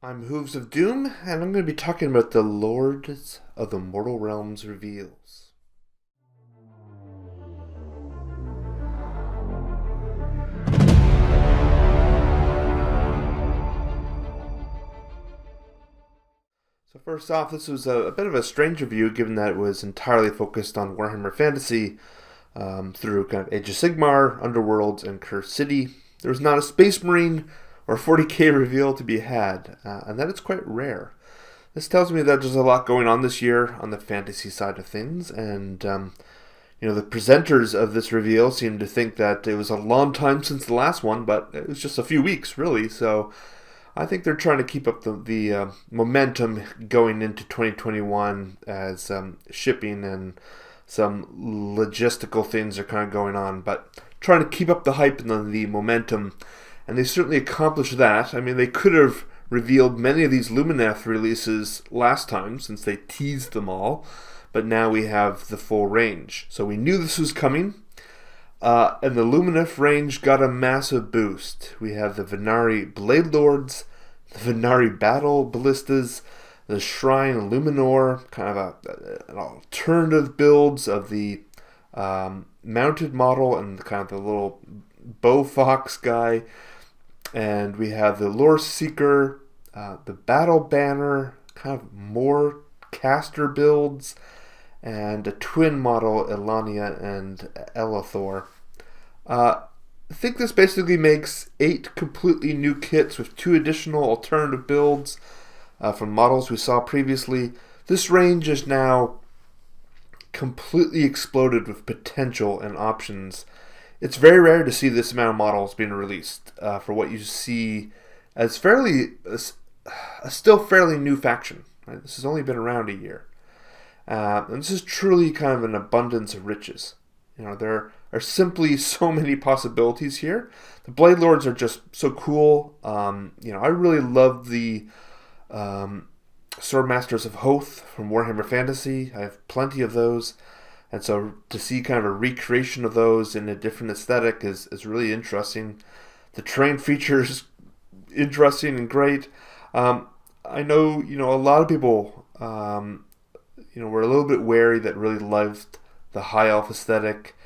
I'm Hooves of Doom, and I'm going to be talking about the Lords of the Mortal Realms reveals. So first off, this was a bit of a strange review, given that it was entirely focused on Warhammer Fantasy through kind of Age of Sigmar, Underworlds, and Cursed City. There was not a Space Marine or 40k reveal to be had, and that is quite rare. This tells me that there's a lot going on this year on the fantasy side of things, and the presenters of this reveal seem to think that it was a long time since the last one, but it was just a few weeks, really. So I think they're trying to keep up the momentum going into 2021 as shipping and some logistical things are kind of going on, but trying to keep up the hype and the momentum, and they certainly accomplished that. I mean, they could have revealed many of these Lumineth releases last time since they teased them all, but now we have the full range. So we knew this was coming, and the Lumineth range got a massive boost. We have the Venari Blade Lords, the Venari Battle Ballistas, the Shrine Luminor, kind of an alternative builds of the mounted model and kind of the little bow fox guy. And we have the Lore Seeker, the Battle Banner, kind of more caster builds, and a twin model, Elania and Elathor. I think this basically makes 8 completely new kits with 2 additional alternative builds from models we saw previously. This range is now completely exploded with potential and options. It's very rare to see this amount of models being released for what you see as a still fairly new faction. Right? This has only been around a year. And this is truly kind of an abundance of riches. There are simply so many possibilities here. The Blade Lords are just so cool. I really love the Swordmasters of Hoth from Warhammer Fantasy. I have plenty of those. And so to see kind of a recreation of those in a different aesthetic is really interesting. The terrain features interesting and great. I know, a lot of people, were a little bit wary that really loved the high elf aesthetic.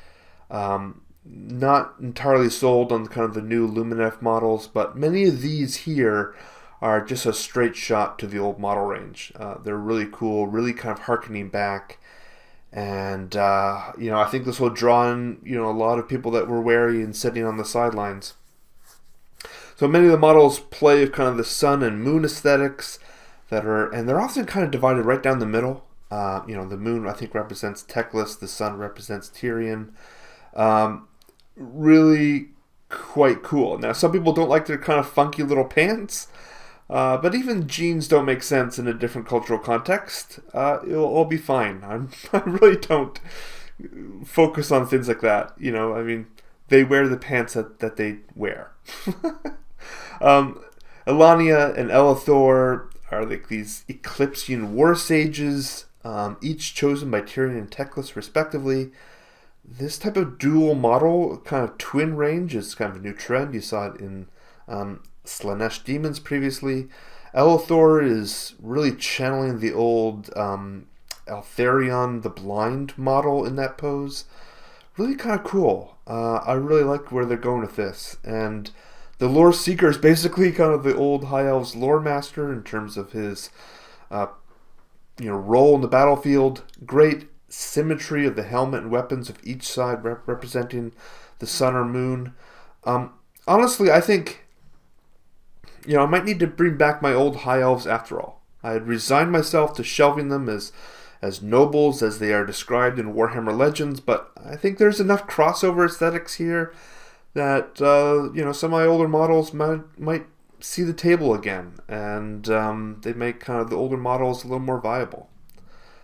Not entirely sold on kind of the new Lumineth models, but many of these here are just a straight shot to the old model range. They're really cool, really kind of harkening back. And, I think this will draw in, a lot of people that were wary and sitting on the sidelines. So many of the models play kind of the sun and moon aesthetics and they're often kind of divided right down the middle. The moon, I think, represents Teclis. The sun represents Tyrion. Really quite cool. Now, some people don't like their kind of funky little pants. But even jeans don't make sense in a different cultural context. It'll all be fine. I really don't focus on things like that. They wear the pants that they wear. Elania and Elathor are like these Eclipsean war sages, each chosen by Tyrion and Teclis respectively. This type of dual model, kind of twin range, is kind of a new trend. You saw it in Slaanesh Demons previously. Elathor is really channeling the old Altharion the Blind model in that pose. Really kind of cool. I really like where they're going with this. And the Lore Seeker is basically kind of the old High Elves lore master in terms of his role in the battlefield. Great symmetry of the helmet and weapons of each side representing the sun or moon. Honestly, I think I might need to bring back my old high elves after all. I had resigned myself to shelving them as nobles as they are described in Warhammer Legends, but I think there's enough crossover aesthetics here that some of my older models might see the table again, and they make kind of the older models a little more viable.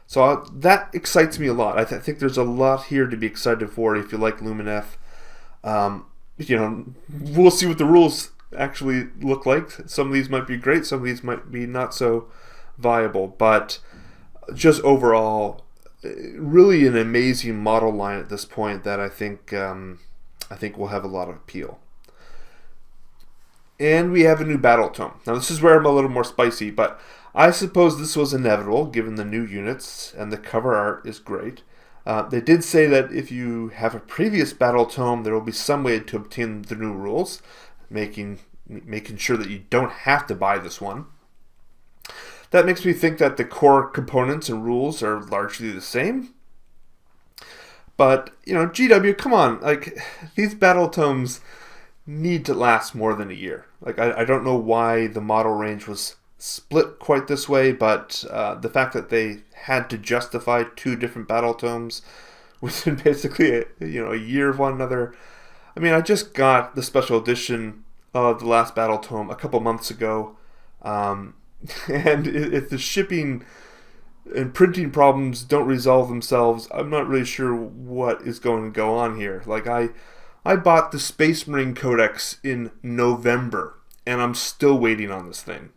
So that excites me a lot. I think there's a lot here to be excited for if you like Lumineth. We'll see what the rules actually look like. Some of these might be great, some of these might be not so viable, but just overall, really an amazing model line at this point that I think will have a lot of appeal. And we have a new battle tome. Now this is where I'm a little more spicy, but I suppose this was inevitable given the new units, and the cover art is great. They did say that if you have a previous battle tome, there will be some way to obtain the new rules, making sure that you don't have to buy this one. That makes me think that the core components and rules are largely the same. But, GW, come on. These battle tomes need to last more than a year. I don't know why the model range was split quite this way, but the fact that they had to justify 2 different battle tomes within basically a year of one another. I just got the special edition of the last battle tome a couple months ago, and if the shipping and printing problems don't resolve themselves, I'm not really sure what is going to go on here. I bought the Space Marine Codex in November, and I'm still waiting on this thing.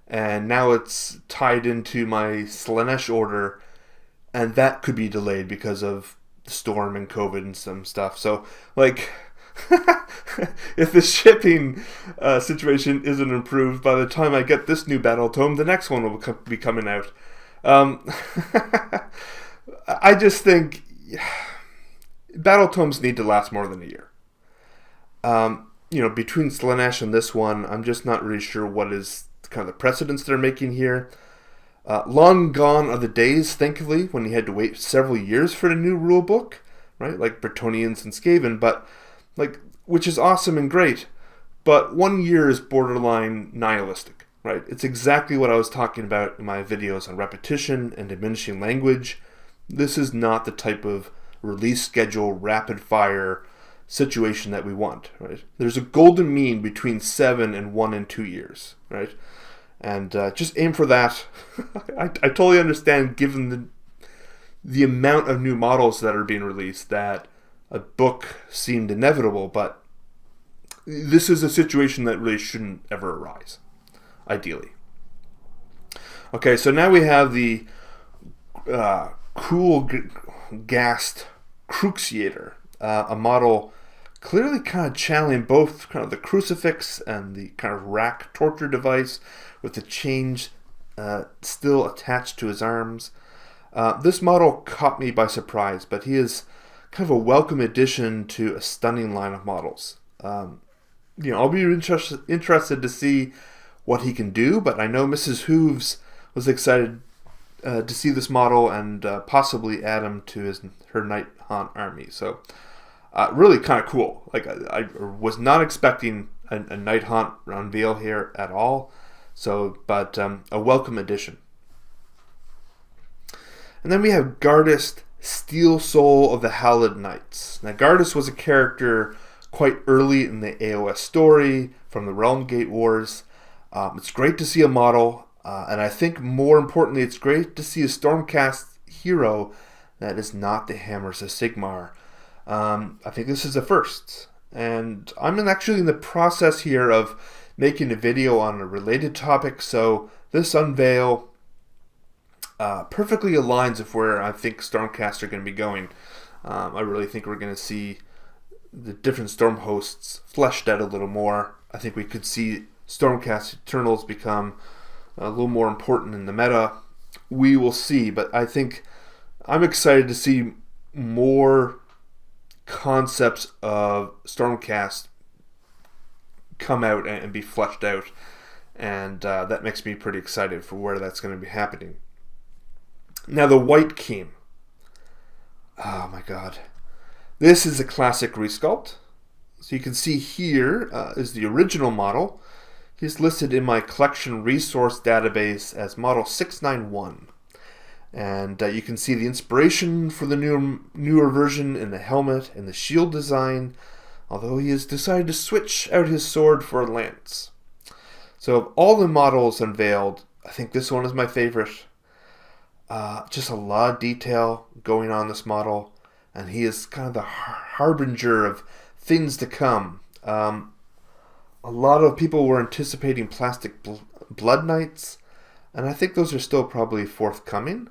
And now it's tied into my Slaanesh order, and that could be delayed because of the storm and COVID and some stuff. So, if the shipping situation isn't improved, by the time I get this new battle tome, the next one will be coming out. I just think battle tomes need to last more than a year. Between Slaanesh and this one, I'm just not really sure what is kind of the precedents they're making here. Long gone are the days, thankfully, when you had to wait several years for the new rule book, right? Like Bretonnians and Skaven, but which is awesome and great. But 1 year is borderline nihilistic, right? It's exactly what I was talking about in my videos on repetition and diminishing language. This is not the type of release schedule, rapid fire situation that we want, right? There's a golden mean between 7 and 1 and 2 years, right? And just aim for that. I totally understand, given the amount of new models that are being released, that a book seemed inevitable, but this is a situation that really shouldn't ever arise, ideally. Okay, so now we have the cool gassed Cruxiator, a model clearly kind of channeling both kind of the crucifix and the kind of rack torture device, with the chains still attached to his arms. This model caught me by surprise, but he is kind of a welcome addition to a stunning line of models. I'll be interested to see what he can do, but I know Mrs. Hooves was excited to see this model and possibly add him to her Nighthaunt army. So really kind of cool. I was not expecting a Nighthaunt unveil here at all. So, but a welcome addition. And then we have Gardas, Steel Soul of the Hallowed Knights. Now, Gardas was a character quite early in the AOS story from the Realm Gate Wars. It's great to see a model, and I think more importantly, it's great to see a Stormcast hero that is not the Hammers of Sigmar. I think this is a first, and I'm actually in the process here of making a video on a related topic, so this unveil perfectly aligns with where I think Stormcast are going to be going. I really think we're going to see the different storm hosts fleshed out a little more. I think we could see Stormcast Eternals become a little more important in the meta. We will see, but I think I'm excited to see more concepts of Stormcast come out and be fleshed out, and that makes me pretty excited for where that's going to be happening. Now, the White King. Oh my god. This is a classic resculpt. So you can see here is the original model. He's listed in my collection resource database as model 691. And you can see the inspiration for the newer version in the helmet and the shield design, although he has decided to switch out his sword for a lance. So of all the models unveiled, I think this one is my favorite. Just a lot of detail going on this model, and he is kind of the harbinger of things to come. A lot of people were anticipating plastic blood knights, and I think those are still probably forthcoming.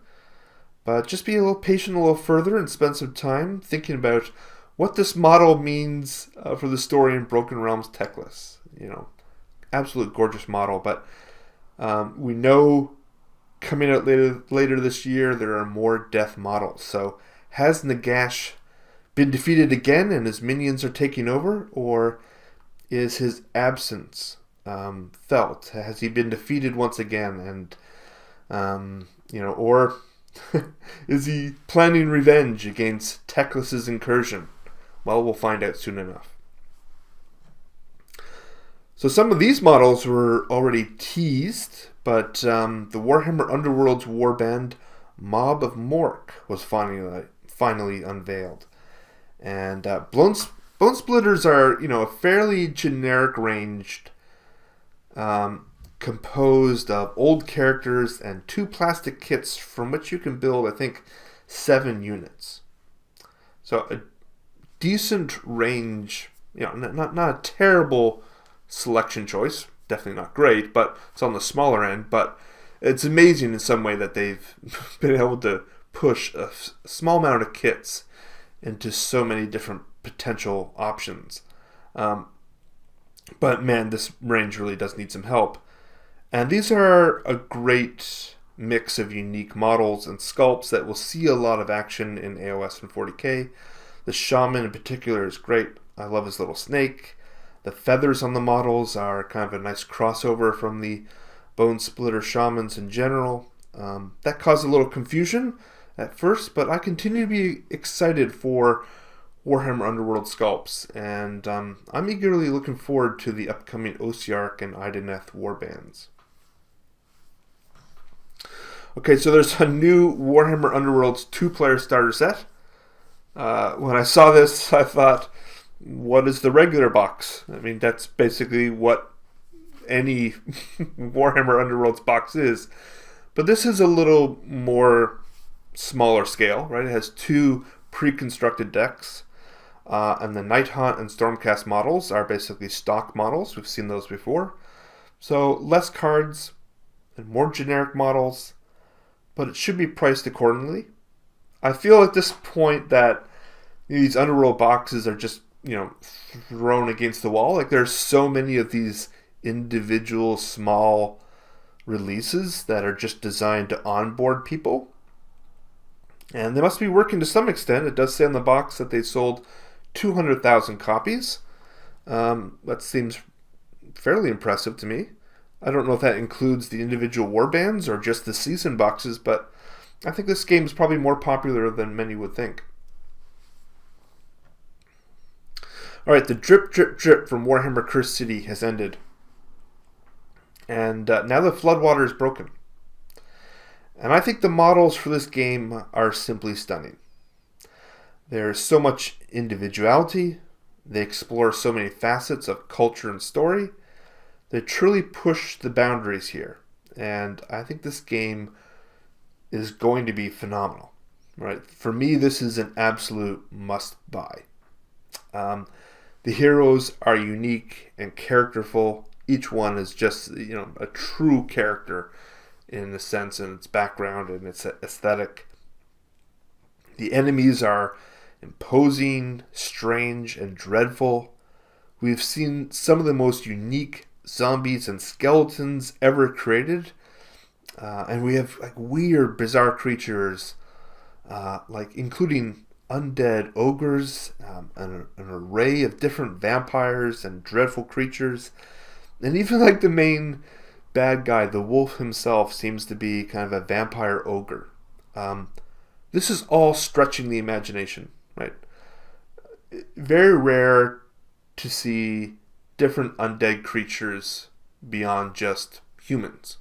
But just be a little patient a little further and spend some time thinking about what this model means for the story in Broken Realms Techless. absolute gorgeous model, but we know coming out later this year there are more death models. So has Nagash been defeated again and his minions are taking over, or is his absence felt? Has he been defeated once again, and or is he planning revenge against Teclis's incursion? Well, we'll find out soon enough. So some of these models were already teased, but the Warhammer Underworlds warband Mob of Mork was finally unveiled. And Bonesplitterz are, a fairly generic ranged, composed of old characters and 2 plastic kits from which you can build, I think, 7 units. So a decent range, not a terrible selection choice, definitely not great, but it's on the smaller end. But it's amazing in some way that they've been able to push a small amount of kits into so many different potential options. But man, this range really does need some help. And these are a great mix of unique models and sculpts that will see a lot of action in AOS and 40k. The shaman in particular is great. I love his little snake. The feathers on the models are kind of a nice crossover from the Bonesplitterz shamans in general. That caused a little confusion at first, but I continue to be excited for Warhammer Underworld sculpts, and I'm eagerly looking forward to the upcoming Osiark and Idoneth warbands. Okay, so there's a new Warhammer Underworlds 2-player starter set. When I saw this, I thought, what is the regular box? I mean, that's basically what any Warhammer Underworlds box is. But this is a little more smaller scale, right? It has 2 pre-constructed decks. And the Nighthaunt and Stormcast models are basically stock models. We've seen those before. So less cards and more generic models, but it should be priced accordingly. I feel at this point that these Underworld boxes are just, thrown against the wall. Like, there's so many of these individual small releases that are just designed to onboard people. And they must be working to some extent. It does say on the box that they sold 200,000 copies. That seems fairly impressive to me. I don't know if that includes the individual warbands or just the season boxes, but I think this game is probably more popular than many would think. Alright, the drip, drip, drip from Warhammer Cursed City has ended. And now the floodwater is broken. And I think the models for this game are simply stunning. There's so much individuality. They explore so many facets of culture and story. They truly push the boundaries here. And I think this game is going to be phenomenal. Right? For me, this is an absolute must-buy. The heroes are unique and characterful. Each one is just, a true character in the sense and its background and its aesthetic. The enemies are imposing, strange, and dreadful. We've seen some of the most unique zombies and skeletons ever created. And we have weird, bizarre creatures, including undead ogres, an array of different vampires and dreadful creatures. And even the main bad guy, the wolf himself, seems to be kind of a vampire ogre. This is all stretching the imagination, right? Very rare to see different undead creatures beyond just humans.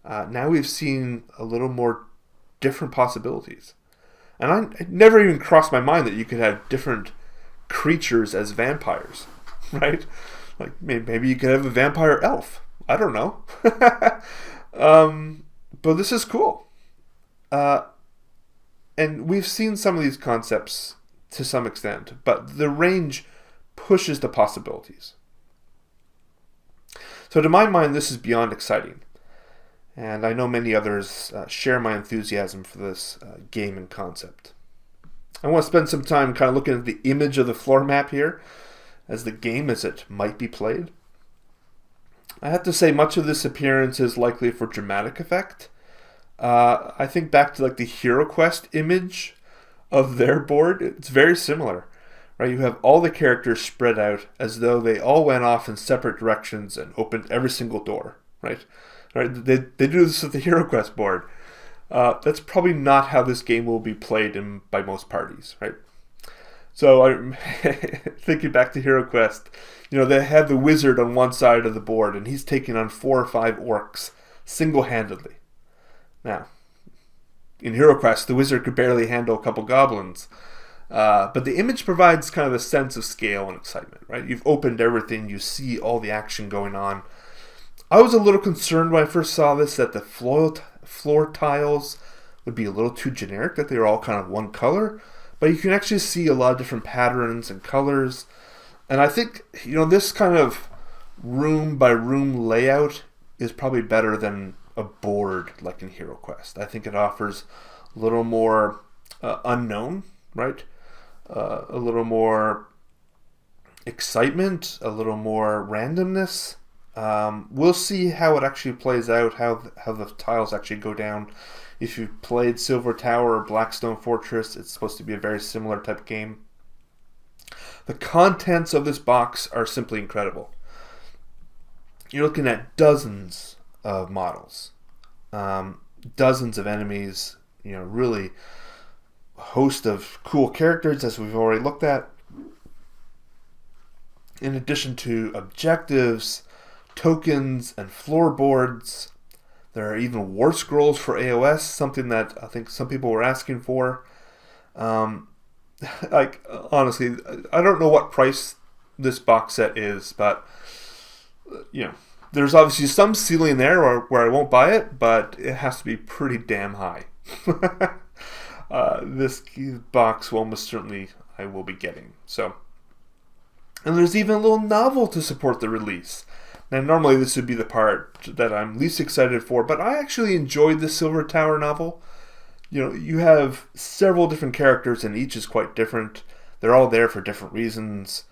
Now we've seen a little more different possibilities. And it never even crossed my mind that you could have different creatures as vampires, right? Maybe you could have a vampire elf. I don't know. But this is cool. And we've seen some of these concepts to some extent, but the range pushes the possibilities. So to my mind, this is beyond exciting. And I know many others share my enthusiasm for this game and concept. I want to spend some time kind of looking at the image of the floor map here as the game as it might be played. I have to say much of this appearance is likely for dramatic effect. I think back to like the HeroQuest image of their board. It's very similar, right? You have all the characters spread out as though they all went off in separate directions and opened every single door, right? Right? They do this with the HeroQuest board. That's probably not how this game will be played by most parties, right? So I'm thinking back to HeroQuest. They have the wizard on one side of the board, and he's taking on 4 or 5 orcs single-handedly. Now, in HeroQuest, the wizard could barely handle a couple goblins. But the image provides kind of a sense of scale and excitement, right? You've opened everything. You see all the action going on. I was a little concerned when I first saw this that the floor tiles would be a little too generic, that they were all kind of one color. But you can actually see a lot of different patterns and colors. And I think, this kind of room-by-room layout is probably better than a board like in HeroQuest. I think it offers a little more unknown, right? A little more excitement, a little more randomness. We'll see how it actually plays out, how the tiles actually go down. If you've played Silver Tower or Blackstone Fortress, it's supposed to be a very similar type of game. The contents of this box are simply incredible. You're looking at dozens of models, dozens of enemies, really a host of cool characters as we've already looked at. In addition to objectives, tokens, and floorboards, there are even war scrolls for AOS, something that I think some people were asking for. Honestly, I don't know what price this box set is, but there's obviously some ceiling there where I won't buy it, but it has to be pretty damn high. This box will almost certainly I will be getting. And there's even a little novel to support the release. Now, normally this would be the part that I'm least excited for, but I actually enjoyed the Silver Tower novel. You have several different characters, and each is quite different. They're all there for different reasons.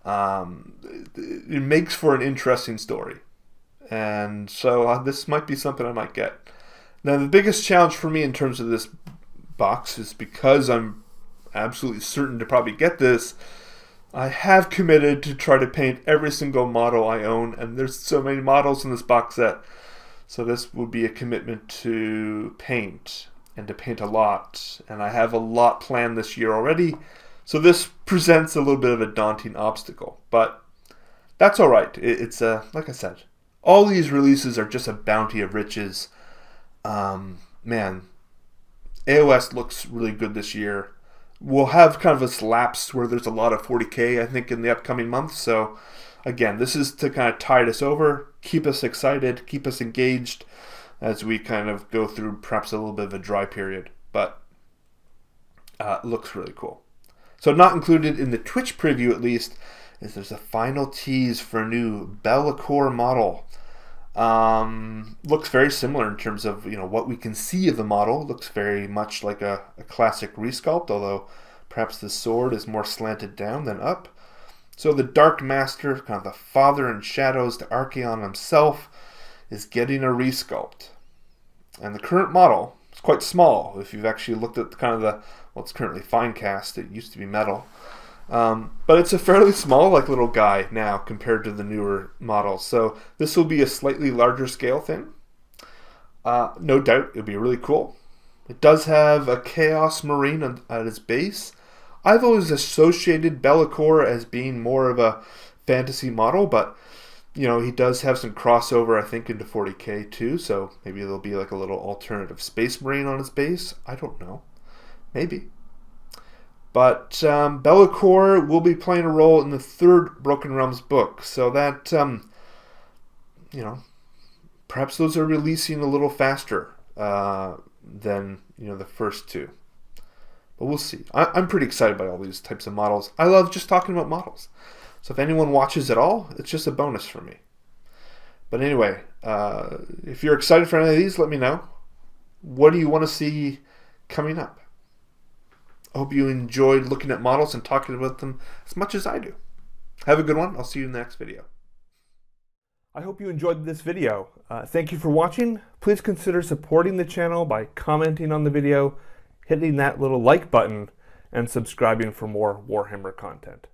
It makes for an interesting story. And so this might be something I might get. Now, the biggest challenge for me in terms of this box is because I'm absolutely certain to probably get this, I have committed to try to paint every single model I own, and there's so many models in this box set. So this would be a commitment to paint, and to paint a lot. And I have a lot planned this year already, so this presents a little bit of a daunting obstacle. But that's all right. It's like I said, all these releases are just a bounty of riches. Man, AOS looks really good this year. We'll have kind of a lapse where there's a lot of 40K, I think, in the upcoming months. So, again, this is to kind of tide us over, keep us excited, keep us engaged as we kind of go through perhaps a little bit of a dry period. But it looks really cool. So not included in the Twitch preview, at least, is there's a final tease for a new Be'lakor model. Looks very similar in terms of what we can see of the model. Looks very much like a classic resculpt, although perhaps the sword is more slanted down than up. So the Dark Master, kind of the father in shadows to Archaon himself, is getting a resculpt. And the current model is quite small. If you've actually looked at kind of it's currently fine cast. It used to be metal. But it's a fairly small little guy now compared to the newer models. So this will be a slightly larger scale thing. No doubt it'll be really cool. It does have a Chaos Marine at its base. I've always associated Be'lakor as being more of a fantasy model, but he does have some crossover, I think, into 40K too. So maybe there'll be like a little alternative Space Marine on his base. I don't know. Maybe. But Be'lakor will be playing a role in the 3rd Broken Realms book. So that, perhaps those are releasing a little faster than, the first 2. But we'll see. I'm pretty excited by all these types of models. I love just talking about models. So if anyone watches at all, it's just a bonus for me. But anyway, if you're excited for any of these, let me know. What do you want to see coming up? I hope you enjoyed looking at models and talking about them as much as I do. Have a good one. I'll see you in the next video. I hope you enjoyed this video. Thank you for watching. Please consider supporting the channel by commenting on the video, hitting that little like button, and subscribing for more Warhammer content.